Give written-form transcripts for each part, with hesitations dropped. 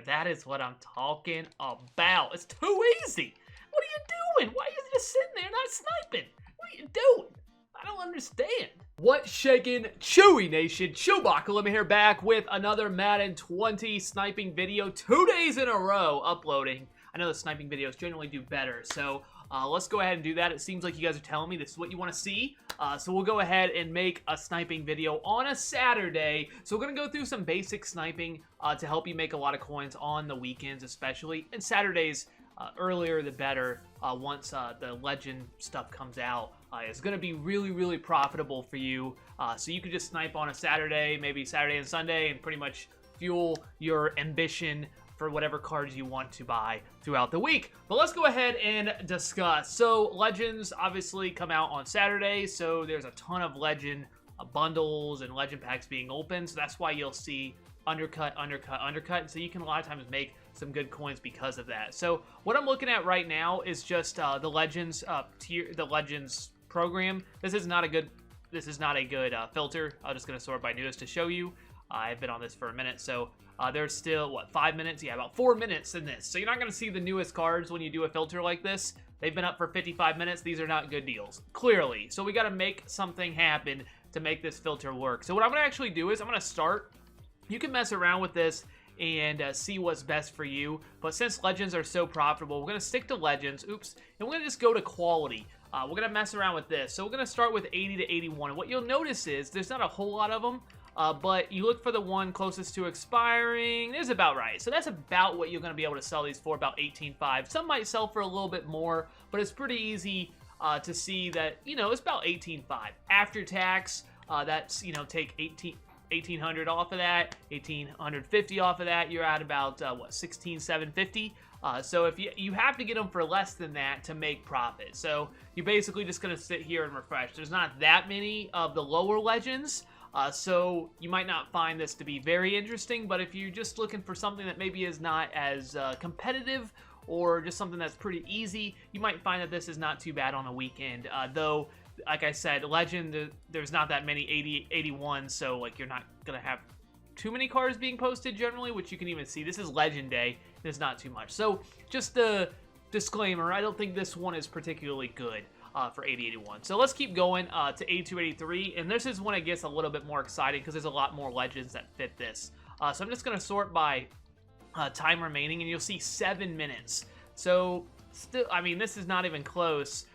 That is what I'm talking about. It's too easy. What are you doing? Why are you just sitting there not sniping? What are you doing? I don't understand. What's shaking, Chewy Nation? ChewbaccaLemma here, back with another Madden 20 sniping video. 2 days in a row uploading. I know the sniping videos generally do better, so let's go ahead and do that. It seems like you guys are telling me this is what you want to see. So we'll go ahead and make a sniping video on a Saturday. So we're going to go through some basic sniping to help you make a lot of coins on the weekends especially. And Saturdays, earlier the better, once the legend stuff comes out. It's going to be really, really profitable for you. So you could just snipe on a Saturday, maybe Saturday and Sunday, and pretty much fuel your ambition for whatever cards you want to buy throughout the week. But let's go ahead and discuss. So legends obviously come out on Saturday, so there's a ton of legend bundles and legend packs being opened, so that's why you'll see undercut, and so you can a lot of times make some good coins because of that. So what I'm looking at right now is just the legends tier, the legends program. This is not a good filter. I'm just gonna sort by newest to show you. I've been on this for a minute, so there's still, what, 5 minutes? Yeah, about 4 minutes in this. So you're not going to see the newest cards when you do a filter like this. They've been up for 55 minutes. These are not good deals, clearly. So we got to make something happen to make this filter work. So what I'm going to actually do is I'm going to start. You can mess around with this and see what's best for you. But since legends are so profitable, we're going to stick to legends. Oops. And we're going to just go to quality. We're going to mess around with this. So we're going to start with 80 to 81. And what you'll notice is there's not a whole lot of them. But you look for the one closest to expiring. It's about right. So that's about what you're going to be able to sell these for, about 18.5. Some might sell for a little bit more, but it's pretty easy to see that, you know, it's about 18.5. After tax, that's, you know, take 1,800 off of that, 1,850 off of that, you're at about, what, 16,750. So if you have to get them for less than that to make profit. So you're basically just going to sit here and refresh. There's not that many of the lower legends. So you might not find this to be very interesting, but if you're just looking for something that maybe is not as competitive or just something that's pretty easy, you might find that this is not too bad on a weekend. Though, like I said, legend, there's not that many 80, 81, so like you're not going to have too many cards being posted generally, which you can even see. This is legend day. There's not too much. So just a disclaimer, I don't think this one is particularly good. For 8081. So let's keep going to 8283, and this is when it gets a little bit more exciting because there's a lot more legends that fit this. So I'm just going to sort by time remaining, and you'll see 7 minutes. So still, I mean, this is not even close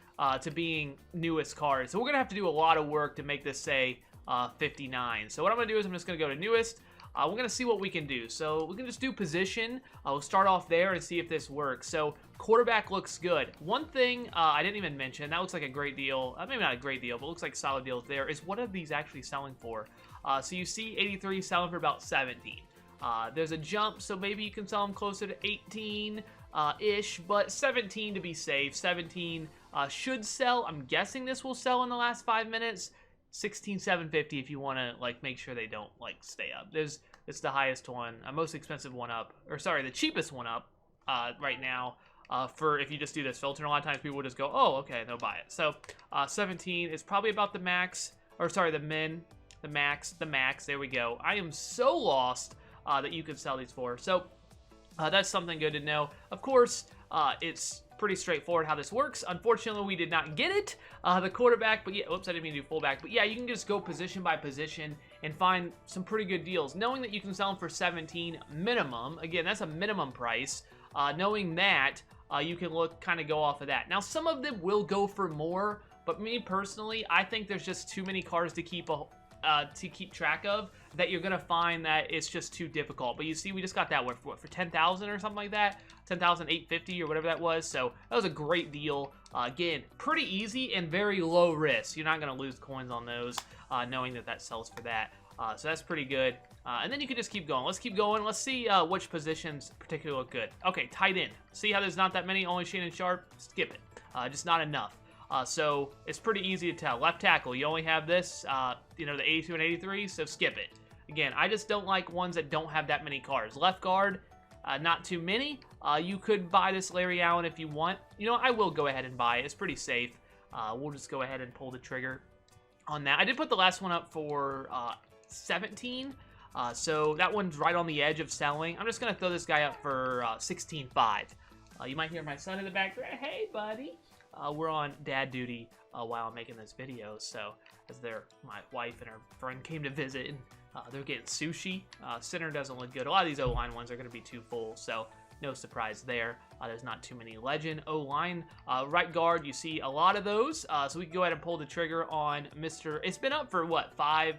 to being newest cards. So we're going to have to do a lot of work to make this say 59. So what I'm going to do is I'm just going to go to newest. We're going to see what we can do. So we can just do position. We'll start off there and see if this works. So quarterback looks good. One thing I didn't even mention, that looks like a great deal. Maybe not a great deal, but looks like solid deals there, is what are these actually selling for? So you see 83 selling for about 17. There's a jump, so maybe you can sell them closer to 18-ish, but 17 to be safe. 17 should sell. I'm guessing this will sell in the last 5 minutes. 16,750 if you want to like make sure they don't like stay up. It's the highest one, most expensive one up, or sorry, the cheapest one up right now for if you just do this filter. A lot of times people will just go, oh, okay, they'll buy it. So 17 is probably about the max, or sorry, the max. There we go. I am so lost that you could sell these for. So that's something good to know. Of course, it's pretty straightforward how this works. Unfortunately, we did not get it, the quarterback, but yeah, whoops, I didn't mean to do fullback, but yeah, you can just go position by position and find some pretty good deals. Knowing that you can sell them for 17 minimum, again, that's a minimum price, knowing that, you can kind of go off of that. Now, some of them will go for more, but me personally, I think there's just too many cards to keep track of, that you're gonna find that it's just too difficult. But you see, we just got that one for 10,000 or something like that, 10,850 or whatever that was. So that was a great deal. Again, pretty easy and very low risk. You're not gonna lose coins on those, knowing that sells for that. So that's pretty good. And then you can just keep going. Let's keep going. Let's see which positions particularly look good. Okay, tight end. See how there's not that many? Only Shannon Sharp. Skip it. Just not enough. So it's pretty easy to tell. Left tackle, you only have this, you know, the 82 and 83, so skip it. Again, I just don't like ones that don't have that many cards. Left guard, not too many. You could buy this Larry Allen if you want. You know, I will go ahead and buy it. It's pretty safe. We'll just go ahead and pull the trigger on that. I did put the last one up for 17. So that one's right on the edge of selling. I'm just going to throw this guy up for 16.5. You might hear my son in the background. Hey, buddy. We're on dad duty while I'm making this video. So as my wife and her friend came to visit, and they're getting sushi. Center doesn't look good. A lot of these O-line ones are going to be too full, so no surprise there. There's not too many legend O-line. Right guard, you see a lot of those. So we can go ahead and pull the trigger on Mr. It's been up for what, 5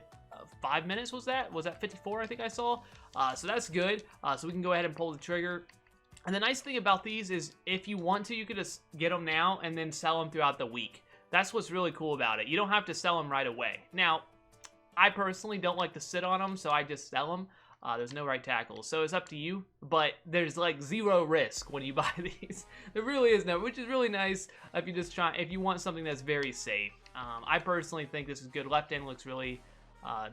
minutes was that? Was that 54 I think I saw? So that's good. So we can go ahead and pull the trigger. And the nice thing about these is if you want to, you could just get them now and then sell them throughout the week. That's what's really cool about it. You don't have to sell them right away. Now, I personally don't like to sit on them, so I just sell them. There's no right tackle, so it's up to you. But there's like zero risk when you buy these. There really is no, which is really nice if you just if you want something that's very safe. I personally think this is good. Left end looks really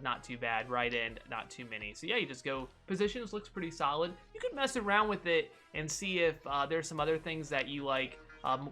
not too bad. Right end, not too many. So yeah, you just go positions. Looks pretty solid. You could mess around with it and see if there's some other things that you like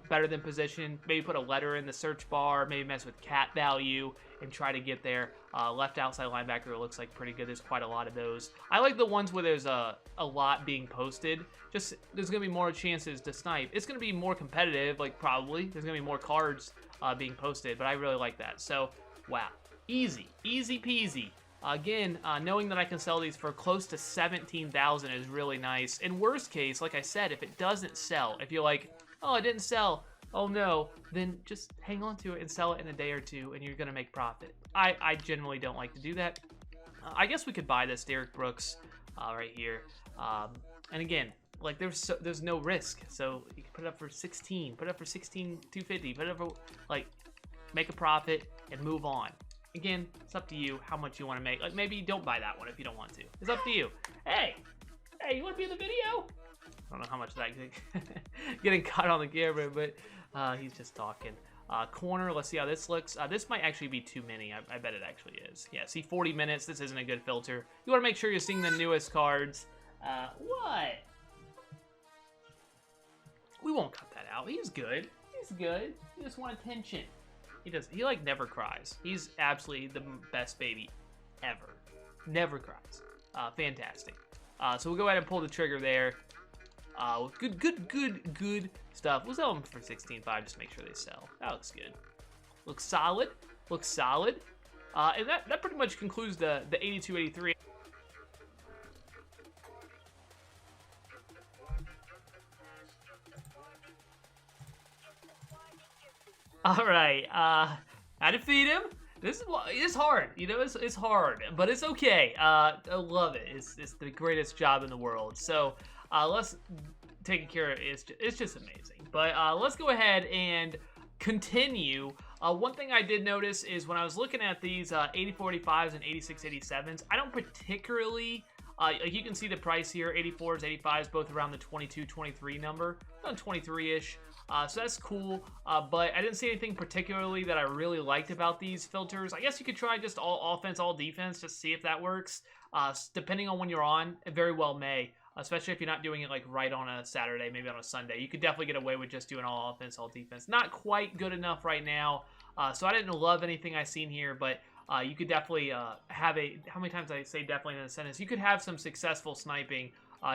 better than position. Maybe put a letter in the search bar. Maybe mess with cat value and try to get there. Left outside linebacker looks like pretty good. There's quite a lot of those. I like the ones where there's a lot being posted. Just there's gonna be more chances to snipe. It's gonna be more competitive, like probably. There's gonna be more cards being posted, but I really like that. So wow, easy peasy. Again, knowing that I can sell these for close to 17,000 is really nice. In worst case, like I said, if it doesn't sell, if you're like, oh, it didn't sell, oh no, then just hang on to it and sell it in a day or two, and you're gonna make profit. I generally don't like to do that. I guess we could buy this Derek Brooks right here. And again, like there's no risk, so you can put it up for 16, put it up for 16,250, put it up for like make a profit and move on. Again, it's up to you how much you want to make. Like maybe don't buy that one if you don't want to. It's up to you. Hey, you want to be in the video? I don't know how much that getting caught on the camera, but he's just talking. Corner, let's see how this looks. This might actually be too many. I bet it actually is. Yeah, see 40 minutes. This isn't a good filter. You want to make sure you're seeing the newest cards. What? We won't cut that out. He's good. He's good. You just want attention. He like never cries. He's absolutely the best baby ever. Never cries. Fantastic. So we'll go ahead and pull the trigger there. Good stuff. We'll sell them for 16.5 just to make sure they sell. That looks good. Looks solid. Looks solid. And that pretty much concludes the 82-83. All right, I defeat him. It's hard, you know. It's hard, but it's okay. I love it. It's the greatest job in the world. So let's take care of it. It's just amazing. But let's go ahead and continue. One thing I did notice is when I was looking at these 80-45s and 86-87s, I don't particularly. You can see the price here, 84s, 85s, both around the 22, 23 number, around 23-ish. So that's cool, but I didn't see anything particularly that I really liked about these filters. I guess you could try just all offense, all defense, just see if that works. Depending on when you're on, it very well may, especially if you're not doing it like right on a Saturday, maybe on a Sunday. You could definitely get away with just doing all offense, all defense. Not quite good enough right now, so I didn't love anything I seen here, but you could definitely have how many times I say definitely in a sentence? You could have some successful sniping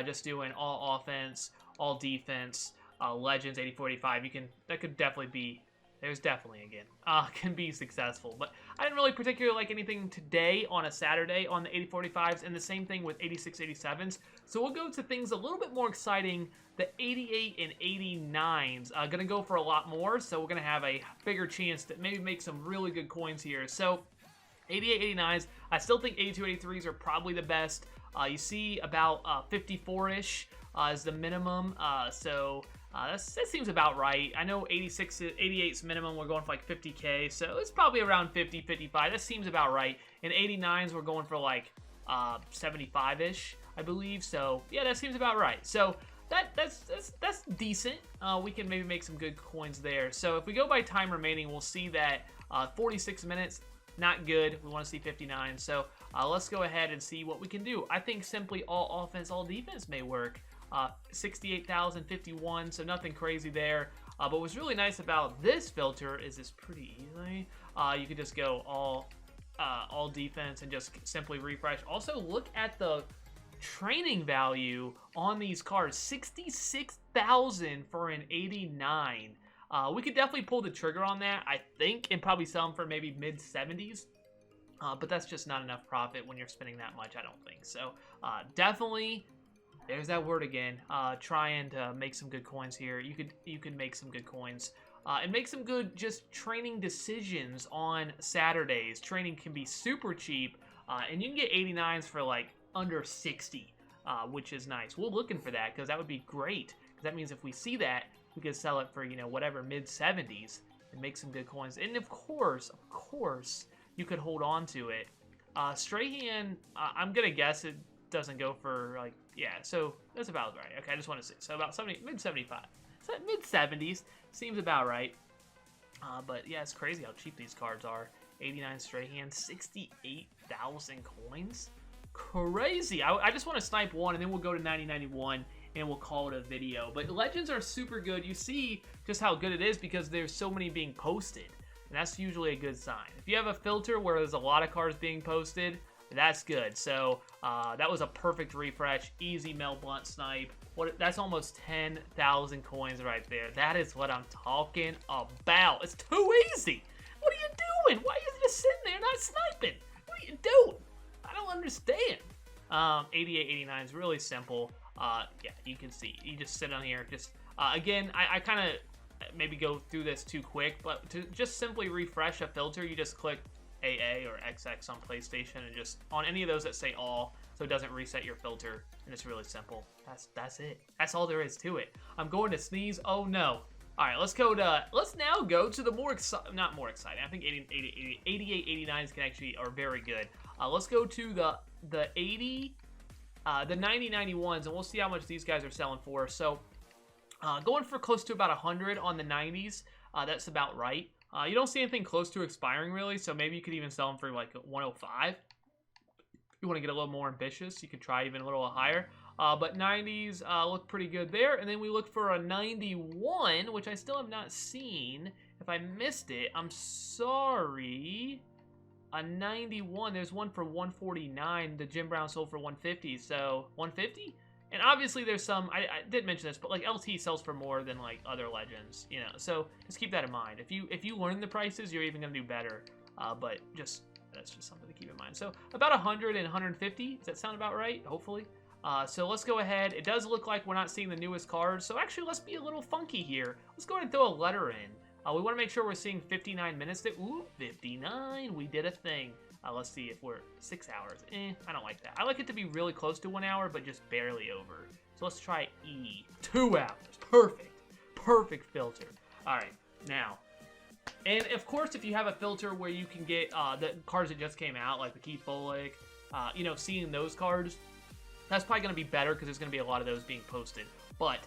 just doing all offense, all defense, Legends 80-45. That could definitely be, there's definitely again, can be successful. But I didn't really particularly like anything today on a Saturday on the 80-45s, and the same thing with 86-87s. So we'll go to things a little bit more exciting. The 88 and 89s gonna go for a lot more, so we're gonna have a bigger chance to maybe make some really good coins here. So 88, 89s, I still think 82, 83s are probably the best. You see about 54-ish is the minimum, so that seems about right. I know 88's minimum, we're going for like 50K, so it's probably around 50, 55. That seems about right. And 89s, we're going for like 75-ish, I believe. So yeah, that seems about right. So that's decent. We can maybe make some good coins there. So if we go by time remaining, we'll see that 46 minutes, not good. We want to see 59. So let's go ahead and see what we can do. I think simply all offense, all defense may work. 68,051, so nothing crazy there. But what's really nice about this filter is it's pretty easy. You could just go all all defense and just simply refresh. Also, look at the training value on these cards. 66,000 for an 89. We could definitely pull the trigger on that, I think, and probably sell them for maybe mid-70s. But that's just not enough profit when you're spending that much, I don't think. So definitely, there's that word again. Trying to make some good coins here. You could make some good coins. And make some good just training decisions on Saturdays. Training can be super cheap, and you can get 89s for like under 60, which is nice. We're looking for that because that would be great. Because that means if we see that, we could sell it for, you know, whatever, mid-70s and make some good coins. And of course, you could hold on to it. Strahan, I'm gonna guess it doesn't go for like, yeah. So that's about right. Okay, I just want to say so about mid-75. So mid-70s seems about right. But yeah, it's crazy how cheap these cards are. 89 Strahan, 68,000 coins. Crazy. I just want to snipe one, and then we'll go to 9091, and we'll call it a video. But Legends are super good. You see just how good it is because there's so many being posted, and that's usually a good sign. If you have a filter where there's a lot of cards being posted, that's good. So that was a perfect refresh. Easy Mel Blunt snipe. That's almost 10,000 coins right there. That is what I'm talking about. It's too easy. What are you doing? Why are you just sitting there not sniping? What are you doing? I don't understand. 88, 89 is really simple. Yeah, you can see. You just sit on here. Just again, I kind of maybe go through this too quick, but to just simply refresh a filter, you just click AA or XX on PlayStation and just on any of those that say all, so it doesn't reset your filter, and it's really simple. That's it. That's all there is to it. I'm going to sneeze. Oh no. All right, let's now go to the not more exciting. I think 88, 89s are very good. Let's go to the 80, the 90, 91s, and we'll see how much these guys are selling for. So going for close to about 100 on the 90s. That's about right. You don't see anything close to expiring really, so maybe you could even sell them for like 105. You want to get a little more ambitious, you could try even a little higher. But 90s look pretty good there. And then we look for a 91, which I still have not seen. If I missed it, I'm sorry. A 91, there's one for 149. The Jim Brown sold for 150, so 150? And obviously there's some, I didn't mention this, but like LT sells for more than like other Legends, you know. So just keep that in mind. If you learn the prices, you're even gonna do better. But that's just something to keep in mind. So about 100 and 150, does that sound about right? Hopefully. So let's go ahead. It does look like we're not seeing the newest cards. So actually, let's be a little funky here. Let's go ahead and throw a letter in. We want to make sure we're seeing 59 minutes. Ooh, 59. We did a thing. Let's see if we're 6 hours. I don't like that. I like it to be really close to 1 hour, but just barely over. So let's try E. 2 hours. Perfect. Perfect filter. All right. Now, and of course, if you have a filter where you can get the cards that just came out, like the Keith Bullock, you know, seeing those cards, that's probably going to be better because there's going to be a lot of those being posted. But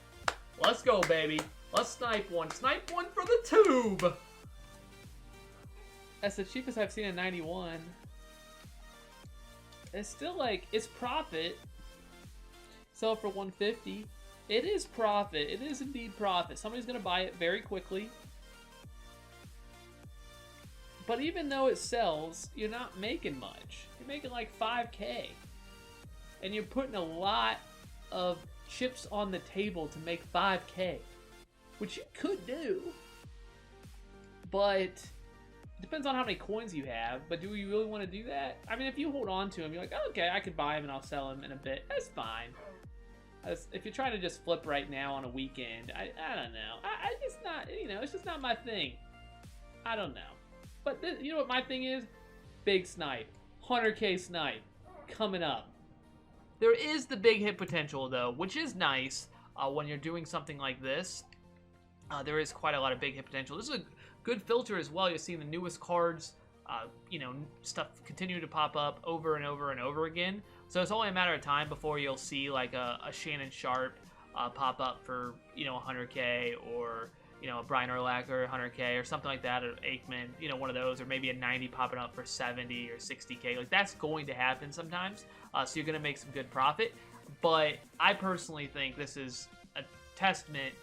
let's go, baby. Let's snipe one. Snipe one for the tube. That's the cheapest I've seen in 91. It's still like, it's profit. Sell for 150. It is profit. It is indeed profit. Somebody's going to buy it very quickly. But even though it sells, you're not making much. You're making like 5K. And you're putting a lot of chips on the table to make 5K. Which you could do. But it depends on how many coins you have. But do you really want to do that? I mean, if you hold on to them, you're like, oh, okay, I could buy them and I'll sell them in a bit. That's fine. If you're trying to just flip right now on a weekend, I don't know. It's not, you know, it's just not my thing. I don't know. But you know what my thing is? Big snipe. 100K snipe. Coming up. There is the big hit potential, though, which is nice when you're doing something like this. There is quite a lot of big hit potential. This is a good filter as well. You're seeing the newest cards, you know, stuff continue to pop up over and over and over again. So it's only a matter of time before you'll see like a Shannon Sharp pop up for, you know, 100K, or, you know, a Brian Urlacher 100K or something like that, or Aikman, you know, one of those, or maybe a 90 popping up for 70 or 60K. Like, that's going to happen sometimes. So you're going to make some good profit. But I personally think this is a testament,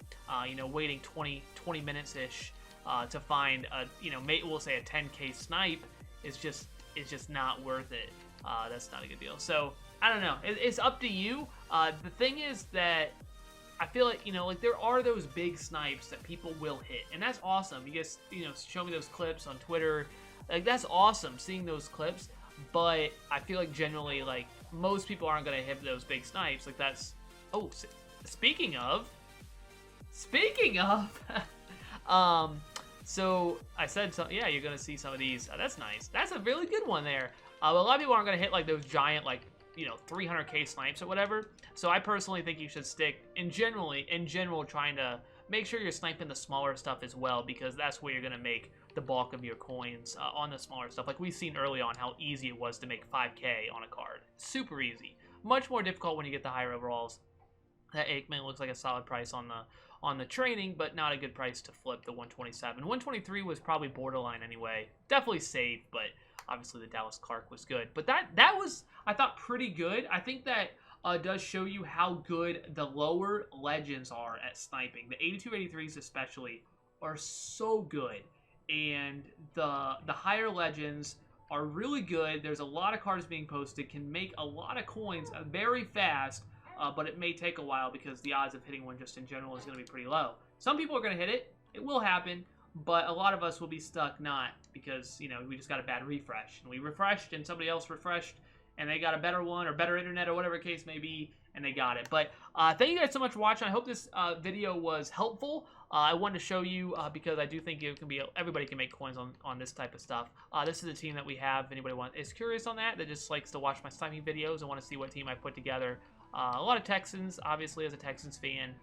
you know, waiting 20 minutes-ish to find a, you know, we'll say a 10K snipe is just is just not worth it. That's not a good deal. So I don't know. It's up to you. The thing is that I feel like, you know, like there are those big snipes that people will hit, and that's awesome. You guys, you know, show me those clips on Twitter. Like, that's awesome seeing those clips, but I feel like generally, like, most people aren't going to hit those big snipes. Like, that's... Oh, speaking of... so I said, yeah, you're going to see some of these. That's nice. That's a really good one there. But a lot of people aren't going to hit, like, those giant, like, you know, 300k snipes or whatever. So I personally think you should stick, in general, trying to make sure you're sniping the smaller stuff as well, because that's where you're going to make the bulk of your coins on the smaller stuff. Like we've seen early on how easy it was to make 5k on a card. Super easy. Much more difficult when you get the higher overalls. That Aikman looks like a solid price on the training, but not a good price to flip the 127. 123 was probably borderline anyway. Definitely safe, but obviously the Dallas Clark was good. But that was, I thought, pretty good. I think that does show you how good the lower legends are at sniping. The 82, 83s especially are so good. And the higher legends are really good. There's a lot of cards being posted, can make a lot of coins very fast, but it may take a while because the odds of hitting one just in general is going to be pretty low. Some people are going to hit it. It will happen, but a lot of us will be stuck not, because, you know, we just got a bad refresh. And we refreshed and somebody else refreshed and they got a better one or better internet or whatever case may be, and they got it. But thank you guys so much for watching. I hope this video was helpful. I wanted to show you because I do think it can be, everybody can make coins on this type of stuff. This is a team that we have. If anybody is curious on that just likes to watch my sniping videos and want to see what team I put together. A lot of Texans, obviously, as a Texans fan.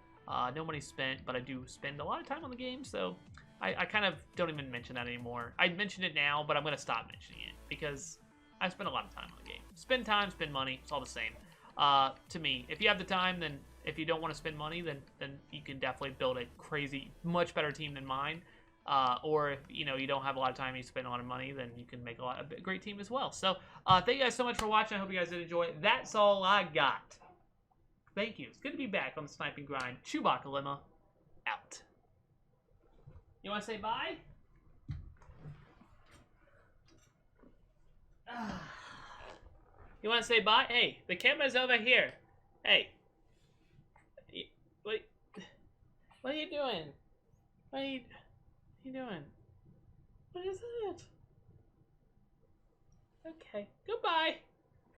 No money spent, but I do spend a lot of time on the game, so I kind of don't even mention that anymore. I'd mention it now, but I'm going to stop mentioning it because I spend a lot of time on the game. Spend time, spend money. It's all the same. To me, if you have the time, then if you don't want to spend money, then you can definitely build a crazy, much better team than mine. Or if you know you don't have a lot of time and you spend a lot of money, then you can make a great team as well. So thank you guys so much for watching. I hope you guys did enjoy. That's all I got. Thank you. It's good to be back on the sniping grind. ChewbaccaLemma out. You want to say bye? You want to say bye? Hey, the camera's over here. Hey. What are you doing? What are you doing? What is it? Okay. Goodbye.